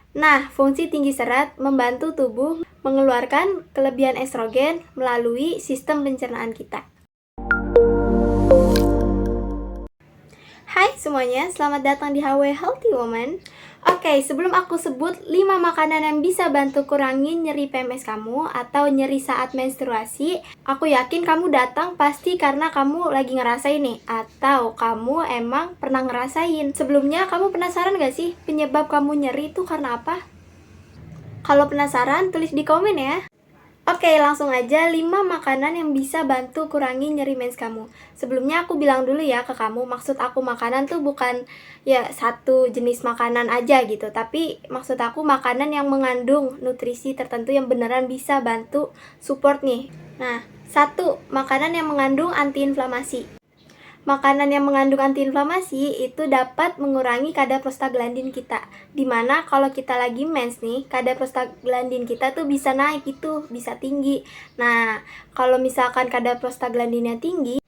Nah, fungsi tinggi serat membantu tubuh mengeluarkan kelebihan estrogen melalui sistem pencernaan kita. Hai semuanya, selamat datang di HW Healthy Woman. Oke, sebelum aku sebut 5 makanan yang bisa bantu kurangin nyeri PMS kamu atau nyeri saat menstruasi, aku yakin kamu datang pasti karena kamu lagi ngerasain nih, atau kamu emang pernah ngerasain. Sebelumnya, kamu penasaran gak sih penyebab kamu nyeri itu karena apa? Kalau penasaran, tulis di komen ya. Oke, langsung aja 5 makanan yang bisa bantu kurangi nyeri mens kamu. Sebelumnya aku bilang dulu ya ke kamu, maksud aku makanan tuh bukan ya satu jenis makanan aja gitu, tapi maksud aku makanan yang mengandung nutrisi tertentu yang beneran bisa bantu support nih. Nah, 1, makanan yang mengandung antiinflamasi. Makanan yang mengandung antiinflamasi itu dapat mengurangi kadar prostaglandin kita. Dimana kalau kita lagi mens nih, kadar prostaglandin kita tuh bisa naik gitu, bisa tinggi. Nah, kalau misalkan kadar prostaglandinnya tinggi,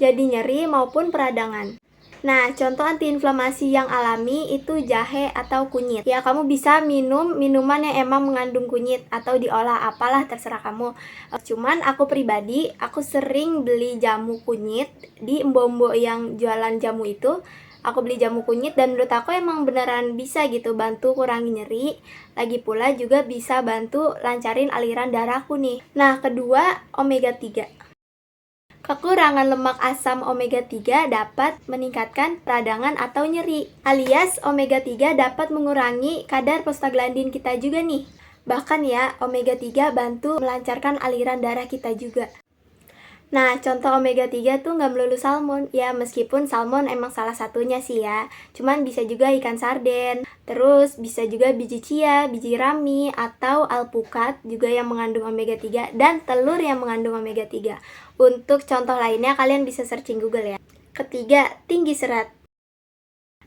jadi nyeri maupun peradangan. Nah, contoh antiinflamasi yang alami itu jahe atau kunyit. Ya, kamu bisa minum minuman yang emang mengandung kunyit atau diolah apalah terserah kamu. Cuman aku pribadi, aku sering beli jamu kunyit di mbok-mbok yang jualan jamu itu. Aku beli jamu kunyit dan menurut aku emang beneran bisa gitu bantu kurangi nyeri. Lagi pula juga bisa bantu lancarin aliran darahku nih. Nah, kedua, omega 3. Kekurangan lemak asam omega 3 dapat meningkatkan peradangan atau nyeri. Alias omega 3 dapat mengurangi kadar prostaglandin kita juga nih. Bahkan ya, omega 3 bantu melancarkan aliran darah kita juga. Nah, contoh omega 3 tuh nggak melulu salmon. Ya, meskipun salmon emang salah satunya sih ya. Cuman bisa juga ikan sarden. Terus bisa juga biji chia, biji rami, atau alpukat juga yang mengandung omega 3. Dan telur yang mengandung omega 3. Untuk contoh lainnya kalian bisa searching Google ya. Ketiga, tinggi serat.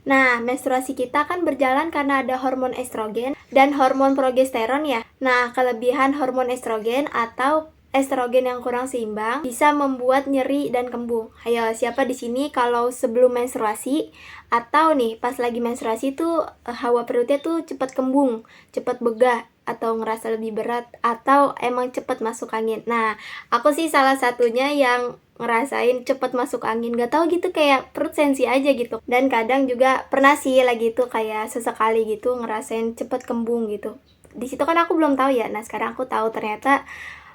Nah, menstruasi kita kan berjalan karena ada hormon estrogen dan hormon progesteron ya. Nah, kelebihan hormon estrogen atau estrogen yang kurang seimbang bisa membuat nyeri dan kembung. Ayo, siapa di sini kalau sebelum menstruasi atau nih pas lagi menstruasi tuh hawa perutnya tuh cepat kembung, cepat begah atau ngerasa lebih berat atau emang cepat masuk angin. Nah, aku sih salah satunya yang ngerasain cepet masuk angin, gak tahu gitu kayak perut sensi aja gitu. Dan kadang juga pernah sih lagi tuh kayak sesekali gitu ngerasain cepet kembung gitu. Di situ kan aku belum tahu ya. Nah, sekarang aku tahu ternyata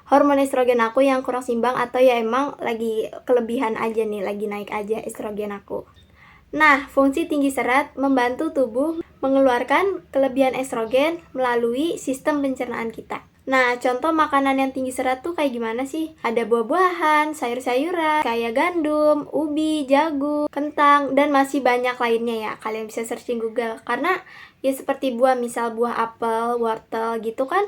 hormon estrogen aku yang kurang seimbang atau ya emang lagi kelebihan aja nih, lagi naik aja estrogen aku. Nah, fungsi tinggi serat membantu tubuh mengeluarkan kelebihan estrogen melalui sistem pencernaan kita. Nah, contoh makanan yang tinggi serat tuh kayak gimana sih? Ada buah-buahan, sayur-sayuran, kayak gandum, ubi, jagung, kentang, dan masih banyak lainnya ya. Kalian bisa searching Google. Karena ya seperti buah, misal buah apel, wortel gitu kan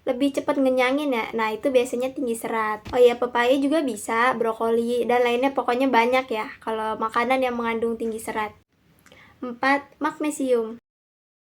lebih cepat ngenyangin ya. Nah, itu biasanya tinggi serat. Oh iya, pepaya juga bisa, brokoli, dan lainnya pokoknya banyak ya kalau makanan yang mengandung tinggi serat. 4. Magnesium.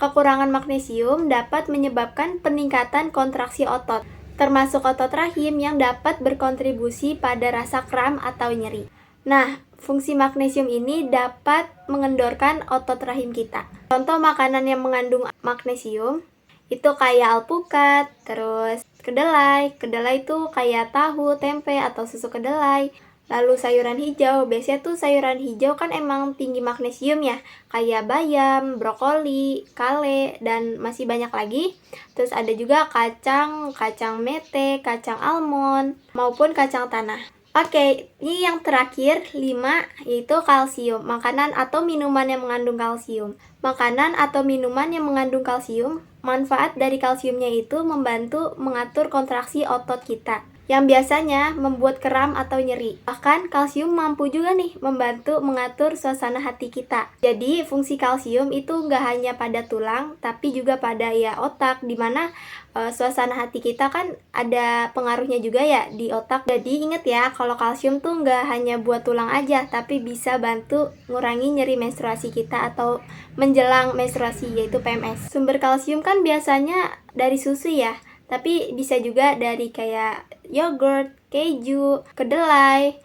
Kekurangan magnesium dapat menyebabkan peningkatan kontraksi otot, termasuk otot rahim yang dapat berkontribusi pada rasa kram atau nyeri. Nah, fungsi magnesium ini dapat mengendorkan otot rahim kita. Contoh makanan yang mengandung magnesium itu kayak alpukat, terus kedelai. Kedelai itu kayak tahu, tempe, atau susu kedelai. Lalu sayuran hijau, biasanya tuh sayuran hijau kan emang tinggi magnesium ya, kayak bayam, brokoli, kale, dan masih banyak lagi. Terus ada juga kacang, kacang mete, kacang almond, maupun kacang tanah. Oke, ini yang terakhir 5 yaitu kalsium, makanan atau minuman yang mengandung kalsium. Makanan atau minuman yang mengandung kalsium, manfaat dari kalsiumnya itu membantu mengatur kontraksi otot kita yang biasanya membuat kram atau nyeri. Bahkan kalsium mampu juga nih membantu mengatur suasana hati kita. Jadi fungsi kalsium itu nggak hanya pada tulang, tapi juga pada ya otak, dimana suasana hati kita kan ada pengaruhnya juga ya di otak. Jadi inget ya, kalau kalsium tuh nggak hanya buat tulang aja, tapi bisa bantu ngurangi nyeri menstruasi kita atau menjelang menstruasi, yaitu PMS. Sumber kalsium kan biasanya dari susu ya, tapi bisa juga dari kayak yogurt, keju, kedelai,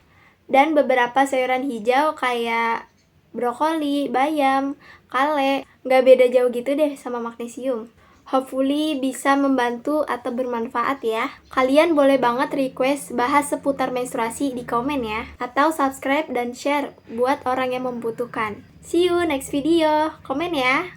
dan beberapa sayuran hijau kayak brokoli, bayam, kale. Nggak beda jauh gitu deh sama magnesium. Hopefully bisa membantu atau bermanfaat ya. Kalian boleh banget request bahas seputar menstruasi di komen ya. Atau subscribe dan share buat orang yang membutuhkan. See you next video. Komen ya.